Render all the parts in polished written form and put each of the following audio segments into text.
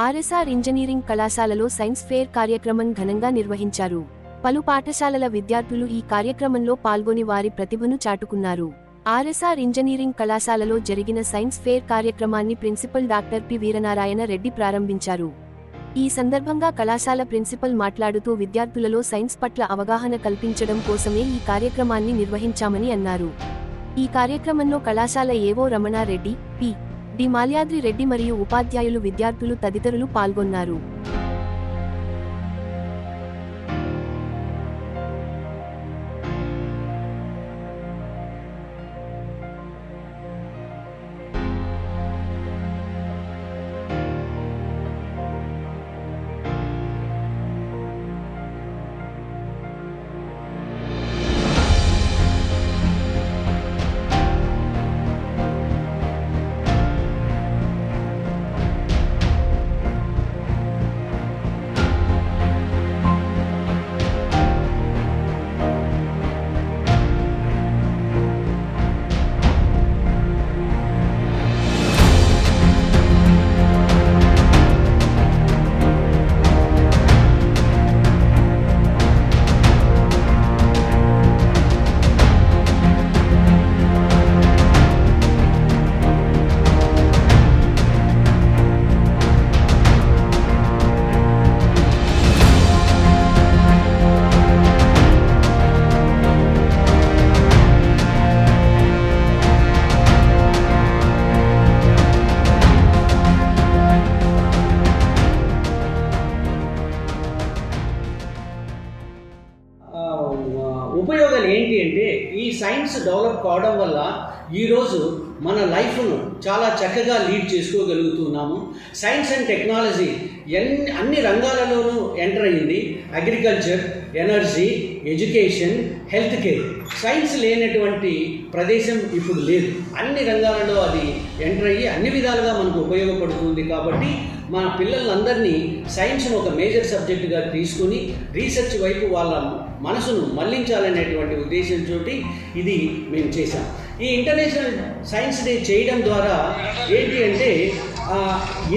RSR engineering కళాశాలలో science fair కార్యక్రమం ఘనంగా నిర్వహించారు. పలు పాఠశాలల విద్యార్థులు ఈ కార్యక్రమంలో పాల్గొని వారి ప్రతిభను చాటుకున్నారు. ఆర్ఎస్ఆర్ ఇంజనీరింగ్ కళాశాలలో జరిగిన సైన్స్ ఫేర్ కార్యక్రమాన్ని principal doctor P Veeranarayana Reddy ప్రారంభించారు. ఈ సందర్భంగా కళాశాల ప్రిన్సిపల్ మాట్లాడుతూ విద్యార్థులలో సైన్స్ పట్ల అవగాహన కల్పించడం కోసమే ఈ కార్యక్రమాన్ని నిర్వహించామని అన్నారు. ఈ కార్యక్రమంలో కళాశాల ఏవో రమణారెడ్డి, పి. డి. మాల్యాద్రి రెడ్డి మరియు ఉపాధ్యాయులు, విద్యార్థులు తదితరులు పాల్గొన్నారు. ఉపయోగాలు ఏంటి అంటే, ఈ సైన్స్ డెవలప్ కావడం వల్ల ఈరోజు మన లైఫ్ను చాలా చక్కగా లీడ్ చేసుకోగలుగుతున్నాము. సైన్స్ అండ్ టెక్నాలజీ అన్ని రంగాలలోనూ ఎంటర్ అయ్యింది. Agriculture, energy, education, health care. Science లేనటువంటి ప్రదేశం ఇప్పుడు లేదు. అన్ని రంగాలలో అది ఎంటర్ అయ్యి అన్ని విధాలుగా మనకు ఉపయోగపడుతుంది. కాబట్టి మన పిల్లలందరినీ సైన్స్ను ఒక మేజర్ సబ్జెక్టుగా తీసుకుని రీసెర్చ్ వైపు వాళ్ళ మనసును మళ్లించాలనేటువంటి ఉద్దేశంతో ఇది మేము చేశాం. ఈ ఇంటర్నేషనల్ సైన్స్ డే చేయడం ద్వారా ఏంటి అంటే,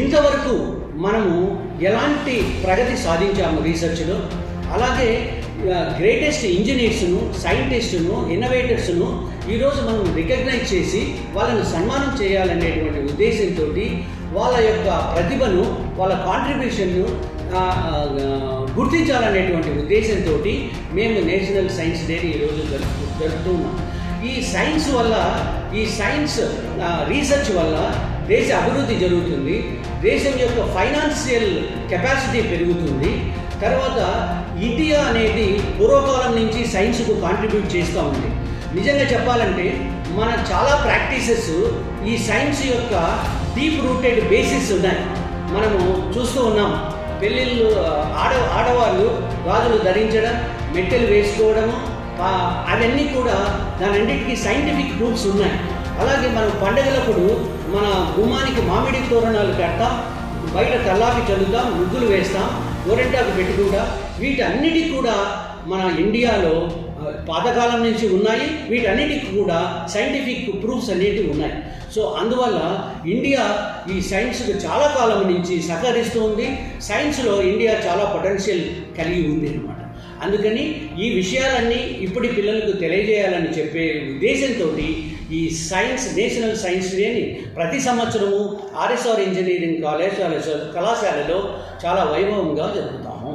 ఇంతవరకు మనము ఎలాంటి ప్రగతి సాధించాము రీసెర్చ్లో, అలాగే గ్రేటెస్ట్ ఇంజనీర్స్ను, సైంటిస్టును, ఇన్నోవేటర్స్ను ఈరోజు మనం రికగ్నైజ్ చేసి వాళ్ళని సన్మానం చేయాలనేటువంటి ఉద్దేశంతో, వాళ్ళ యొక్క ప్రతిభను, వాళ్ళ కాంట్రిబ్యూషన్ను గుర్తించాలనేటువంటి ఉద్దేశంతో మేము నేషనల్ సైన్స్ డేని ఈరోజు జరుపుతున్నాం. ఈ సైన్స్ వల్ల, ఈ సైన్స్ రీసెర్చ్ వల్ల దేశ అభివృద్ధి జరుగుతుంది. దేశం యొక్క ఫైనాన్షియల్ కెపాసిటీ పెరుగుతుంది. తర్వాత ఇండియా అనేది పూర్వకాలం నుంచి సైన్స్కు కాంట్రిబ్యూట్ చేస్తూ ఉంది. నిజంగా చెప్పాలంటే మన చాలా ప్రాక్టీసెస్ ఈ సైన్స్ యొక్క డీప్ రూటెడ్ బేసిస్ ఉన్నాయి. మనము చూస్తూ ఉన్నాం. పెళ్ళిళ్ళు ఆడవాళ్ళు గాజులు ధరించడం, మెట్టెలు వేసుకోవడము, అవన్నీ కూడా దానన్నిటికీ సైంటిఫిక్ ప్రూఫ్స్ ఉన్నాయి. అలాగే మనం పండుగలప్పుడు మన గుమ్మానికి మామిడి తోరణాలు కడతాం, బయట కల్లాపి చల్లుతాం, ముగ్గులు వేస్తాం, గోరెంటాకు పెట్టుకుంటాం. వీటన్నిటికీ కూడా మన ఇండియాలో పాతకాలం నుంచి ఉన్నాయి. వీటన్నిటికీ కూడా సైంటిఫిక్ ప్రూఫ్స్ అనేటివి ఉన్నాయి. సో అందువల్ల ఇండియా ఈ సైన్స్కు చాలా కాలం నుంచి సహకరిస్తూ ఉంది. సైన్స్లో ఇండియా చాలా పొటెన్షియల్ కలిగి ఉంది అన్నమాట. అందుకని ఈ విషయాలన్నీ ఇప్పటి పిల్లలకు తెలియజేయాలని చెప్పే ఉద్దేశంతో ఈ సైన్స్, నేషనల్ సైన్స్ డేని ప్రతి సంవత్సరము ఆర్ఎస్ఆర్ ఇంజనీరింగ్ కళాశాలలో చాలా వైభవంగా జరుపుతాము.